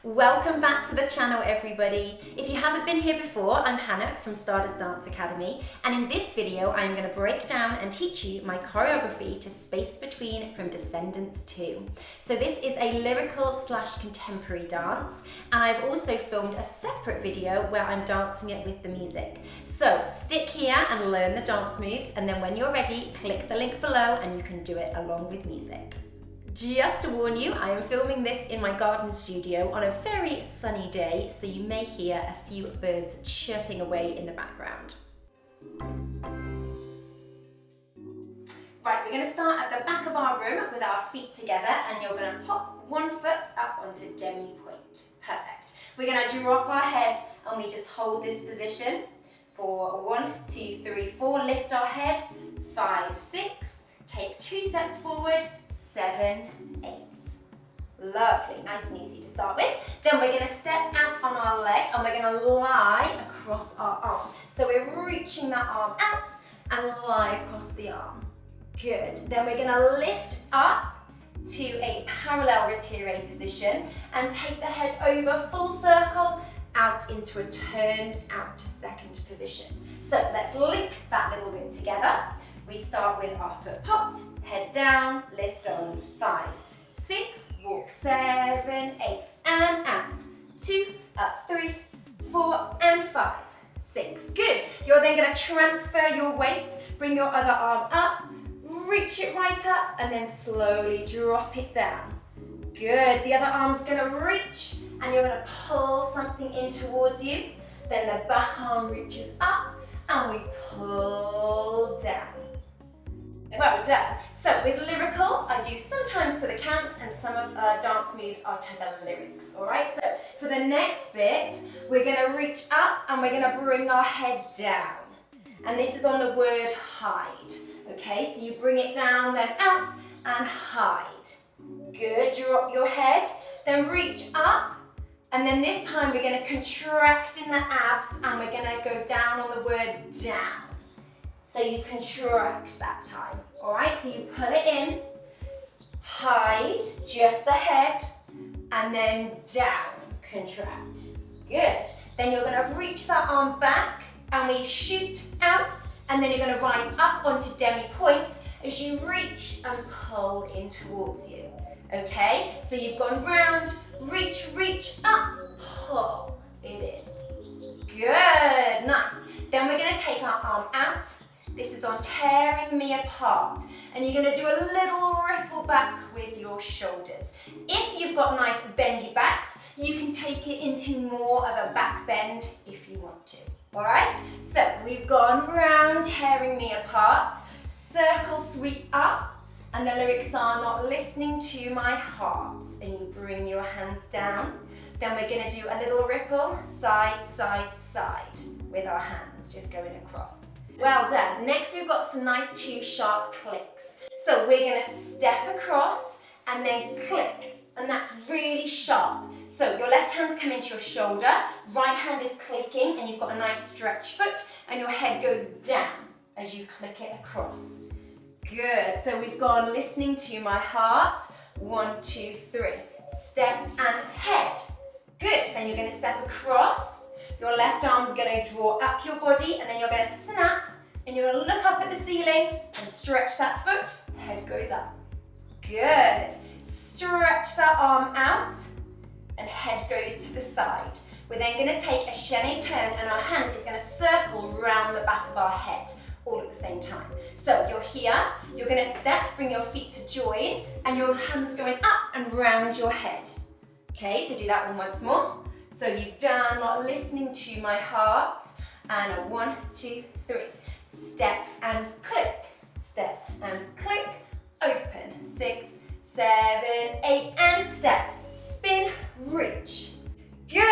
Welcome back to the channel, everybody. If you haven't been here before, I'm Hannah from Stardust Dance Academy, and in this video I'm going to break down and teach you my choreography to Space Between from Descendants 2. So this is a lyrical / contemporary dance, and I've also filmed a separate video where I'm dancing it with the music. So stick here and learn the dance moves, and then when you're ready, click the link below and you can do it along with music. Just to warn you, I am filming this in my garden studio on a very sunny day, so you may hear a few birds chirping away in the background. Right, we're going to start at the back of our room with our feet together, and you're going to pop one foot up onto demi-point. Perfect. We're going to drop our head and we just hold this position for 1, 2, 3, 4, lift our head, 5, 6, take 2 steps forward, 7, 8. Lovely, nice and easy to start with. Then we're going to step out on our leg and we're going to lie across our arm. So we're reaching that arm out and lie across the arm. Good. Then we're going to lift up to a parallel retiré position and take the head over full circle out into a turned out to second position. So let's link that little bit together. We start with our foot popped, head down, lift on, 5, 6, walk, 7, 8, and out, 2, up, 3, 4, and 5, 6. Good. You're then going to transfer your weight, bring your other arm up, reach it right up, and then slowly drop it down. Good. The other arm's going to reach, and you're going to pull something in towards you. Then the back arm reaches up, and we pull down. Well done. So with lyrical, I do sometimes to the counts and some of dance moves are to the lyrics. Alright, so for the next bit, we're going to reach up and we're going to bring our head down. And this is on the word hide. Okay, so you bring it down, then out and hide. Good, drop your head, then reach up. And then this time we're going to contract in the abs and we're going to go down on the word down. So you contract that time, all right? So you pull it in, hide, just the head, and then down, contract. Good. Then you're gonna reach that arm back, and we shoot out, and then you're gonna rise up onto demi-point as you reach and pull in towards you, okay? So you've gone round, reach, up, pull it in. Good, nice. Then we're gonna take our arm out. This is on tearing me apart, and you're going to do a little ripple back with your shoulders. If you've got nice bendy backs, you can take it into more of a back bend if you want to. All right, so we've gone round, tearing me apart, circle sweep up, and the lyrics are not listening to my heart, and you bring your hands down. Then we're going to do a little ripple, side, side, side, with our hands just going across. Well done. Next we've got some nice 2 sharp clicks. So we're going to step across and then click, and that's really sharp. So your left hand's coming to your shoulder, right hand is clicking, and you've got a nice stretch foot, and your head goes down as you click it across. Good. So we've gone listening to my heart. 1, 2, 3. Step and head. Good. Then you're going to step across. Your left arm's going to draw up your body, and then you're going to snap, and you're going to look up at the ceiling and stretch that foot, head goes up. Good. Stretch that arm out, and head goes to the side. We're then going to take a chaîné turn, and our hand is going to circle round the back of our head, all at the same time. So you're here, you're going to step, bring your feet to join, and your hand's going up and round your head. Okay, so do that one once more. So you've done not listening to my heart, and a 1, 2, 3. Step and click, step and click, open, 6, 7, 8, and step, spin, reach. Good.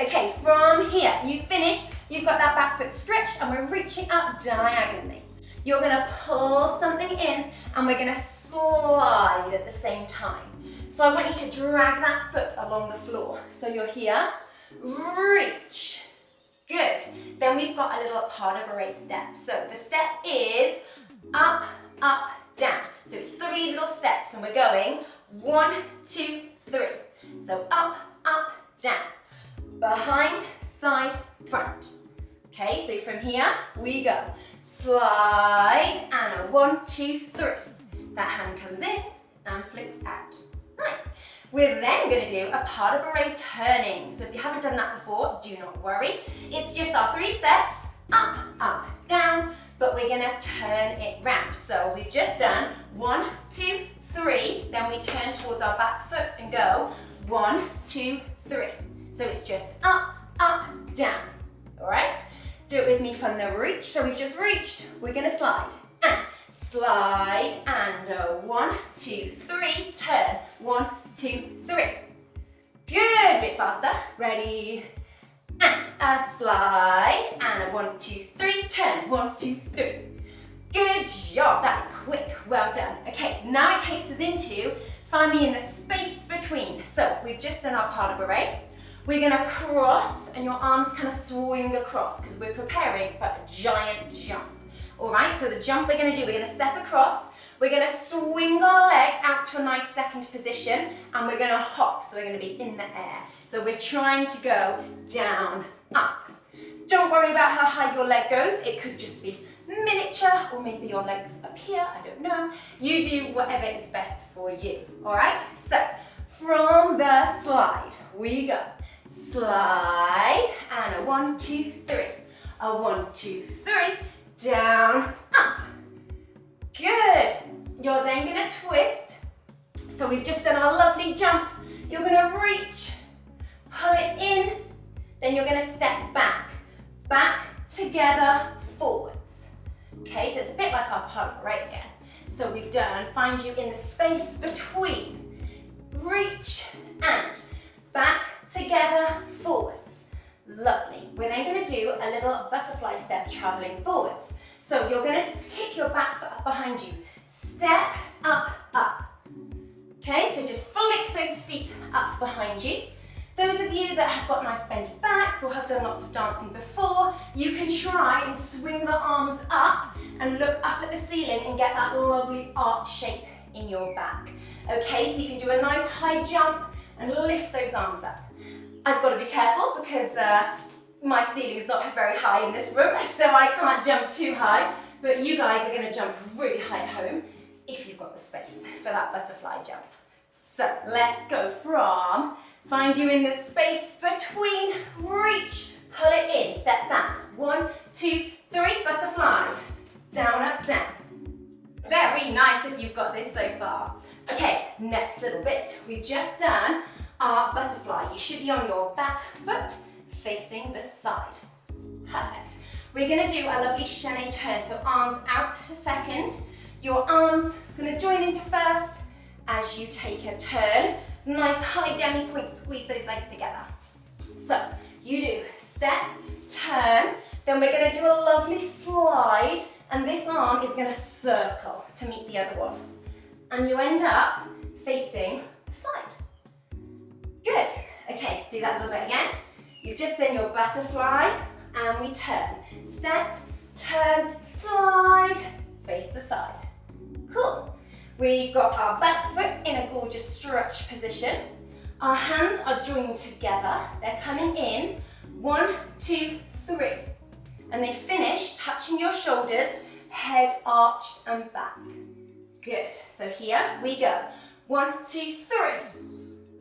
Okay, from here, you finished, you've got that back foot stretched, and we're reaching up diagonally. You're gonna pull something in, and we're gonna slide at the same time. So I want you to drag that foot along the floor. So you're here, reach. Good. Then we've got a little part of a race step. So the step is up, up, down. So it's 3 little steps, and we're going 1, 2, 3. So up, up, behind, side, front. Okay, so from here we go. Slide and a 1, 2, 3. That hand comes in and flicks out. Nice. We're then going to do a pas de bourrée turning. So if you haven't done that before, do not worry. It's just our 3 steps, up, up, down, but we're going to turn it round. So we've just done 1, 2, 3, then we turn towards our back foot and go 1, 2, 3. So it's just up, up, down. All right? Do it with me from the reach. So we've just reached. We're going to slide and slide and a 1, 2, 3, turn. 1, 2, 3. Good. Bit faster. Ready? And a slide and a 1, 2, 3, turn. 1, 2, 3. Good job. That is quick. Well done. Okay, now it takes us into find me in the space between. So we've just done our pas de bourrée. We're going to cross and your arms kind of swing across because we're preparing for a giant jump. All right, so the jump we're going to do, we're going to step across. We're going to swing our leg out to a nice second position and we're going to hop. So we're going to be in the air. So we're trying to go down, up. Don't worry about how high your leg goes. It could just be miniature or maybe your legs up here. I don't know. You do whatever is best for you. All right, so from the slide, we go. Slide and a 1, 2, 3. A 1, 2, 3. Down, up. Good. You're then going to twist. So we've just done our lovely jump. You're going to reach, pull it in, then you're going to step back. Back, together, forwards. Okay, so it's a bit like our pas de bourrée again. So we've done, find you in the space between. Reach and back, together, forwards. Lovely. We're then going to do a little butterfly step traveling forwards. So you're going to kick your back foot up behind you. Step up, up. Okay, so just flick those feet up behind you. Those of you that have got nice bendy backs or have done lots of dancing before, you can try and swing the arms up and look up at the ceiling and get that lovely arch shape in your back. Okay, so you can do a nice high jump and lift those arms up. I've got to be careful because my ceiling is not very high in this room, so I can't jump too high, but you guys are going to jump really high at home if you've got the space for that butterfly jump. So let's go from find you in the space between, reach, pull it in, step back. 1, 2, 3, butterfly. Down, up, down. Very nice if you've got this so far. Okay, next little bit. We've just done our butterfly. You should be on your back foot facing the side. Perfect. We're going to do a lovely chaîné turn. So arms out to second. Your arms are going to join into first as you take a turn. Nice high demi-point, squeeze those legs together. So you do step, turn, then we're going to do a lovely slide and this arm is going to circle to meet the other one. And you end up facing the side. Good. Okay, let's do that a little bit again. You've just done your butterfly and we turn. Step, turn, slide, face the side. Cool. We've got our back foot in a gorgeous stretch position. Our hands are joined together. They're coming in. 1, 2, 3. And they finish touching your shoulders, head arched and back. Good. So here we go. 1, 2,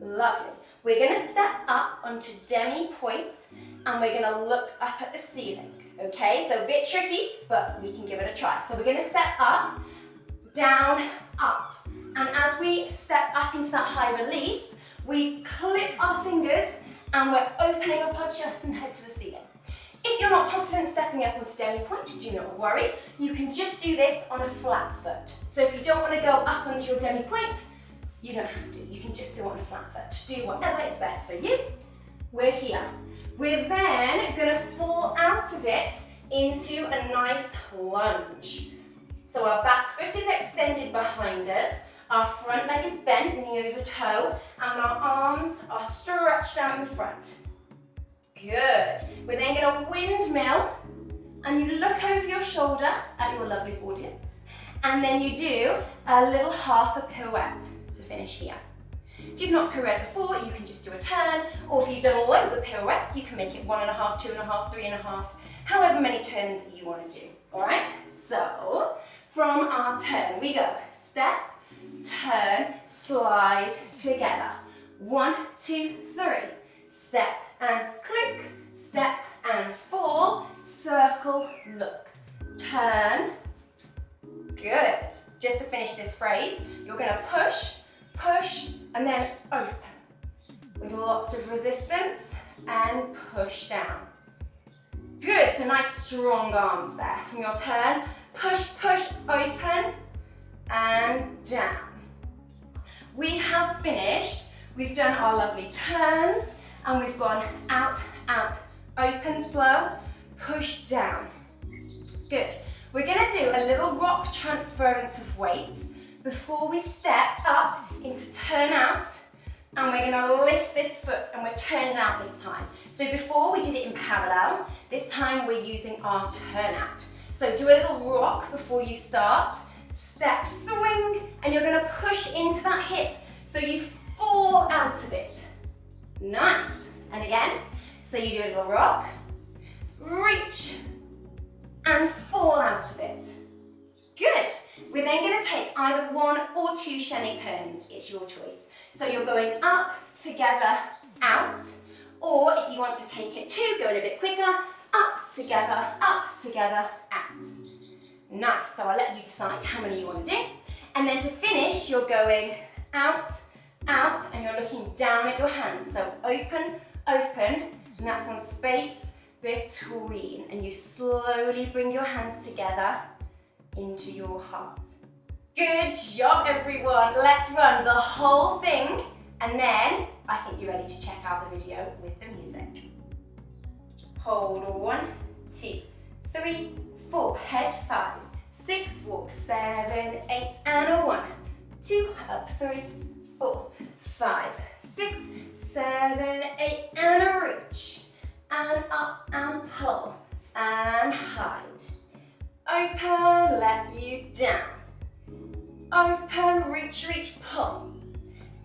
3. Lovely. We're going to step up onto demi-points and we're going to look up at the ceiling. Okay, so a bit tricky, but we can give it a try. So we're going to step up, down, up. And as we step up into that high release, we click our fingers and we're opening up our chest and head to the ceiling. If you're not confident stepping up onto demi-point, do not worry. You can just do this on a flat foot. So if you don't want to go up onto your demi-point, you don't have to. You can just do it on a flat foot. Do whatever is best for you. We're here. We're then going to fall out of it into a nice lunge. So our back foot is extended behind us, our front leg is bent, knee over toe, and our arms are stretched out in front. Good. We're then going to windmill, and you look over your shoulder at your lovely audience, and then you do a little half a pirouette to finish here. If you've not pirouetted before, you can just do a turn, or if you've done loads of pirouettes, you can make it 1.5, 2.5, 3.5, however many turns you want to do, all right? So, from our turn, we go step, turn, slide together. 1, 2, 3. Step and click, step and fall, circle, look. Turn. Good. Just to finish this phrase, you're going to push, push, and then open. With lots of resistance and push down. Good, so nice strong arms there. From your turn, push, push, open, and down. We have finished. We've done our lovely turns, and we've gone out, out, open, slow, push down. Good. We're going to do a little rock transference of weight before we step up into turn out, and we're going to lift this foot, and we're turned out this time. So before we did it in parallel, this time we're using our turn out. So do a little rock before you start, step, swing, and you're going to push into that hip so you fall out of it. Nice. And again, so you do a little rock, reach, and fall out of it. Good. We're then going to take either 1 or 2 chaîné turns. It's your choice. So you're going up, together, out, or if you want to take it 2, going a bit quicker, up, together, out. Nice. So I'll let you decide how many you want to do. And then to finish, you're going out, out, and you're looking down at your hands. So open, open, and that's on space between. And you slowly bring your hands together into your heart. Good job, everyone. Let's run the whole thing, and then I think you're ready to check out the video with the music. Hold 1, 2, 3, 4, head 5, 6, walk 7, 8, and a 1, 2, up 3, 4, 5, 6, 7, 8, and a reach, and up and pull, and hide. Open, let you down. Open, reach, reach, pull,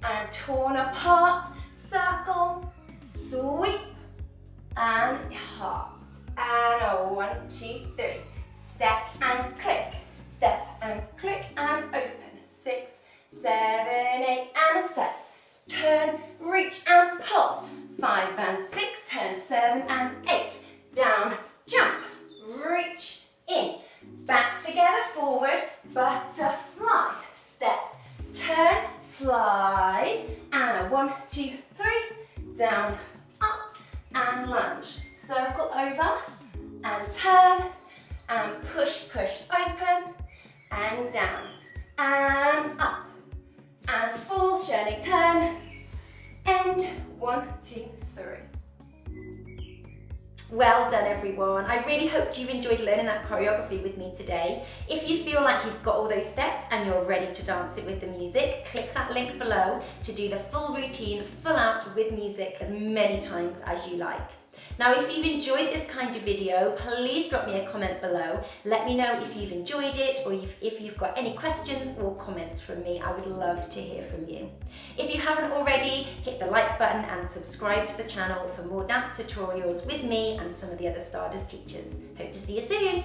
and torn apart, circle, sweep, and heart. And a 1, 2, 3. Step and click, and open. 6, 7, 8, and a step. Turn, reach, and pull. 5 and 6, turn 7 and 8. Down, jump, reach, in. Back together, forward, butterfly. Step, turn, slide, and a 1, 2, 3. Down, up, and lunge. Circle over, and turn, and push, push, open, and down, and up, and full journey turn, and 1, 2, 3. Well done, everyone. I really hope you've enjoyed learning that choreography with me today. If you feel like you've got all those steps and you're ready to dance it with the music, click that link below to do the full routine, full out with music as many times as you like. Now, if you've enjoyed this kind of video, please drop me a comment below. Let me know if you've enjoyed it, or if you've got any questions or comments from me. I would love to hear from you. If you haven't already, hit the like button and subscribe to the channel for more dance tutorials with me and some of the other Stardust teachers. Hope to see you soon.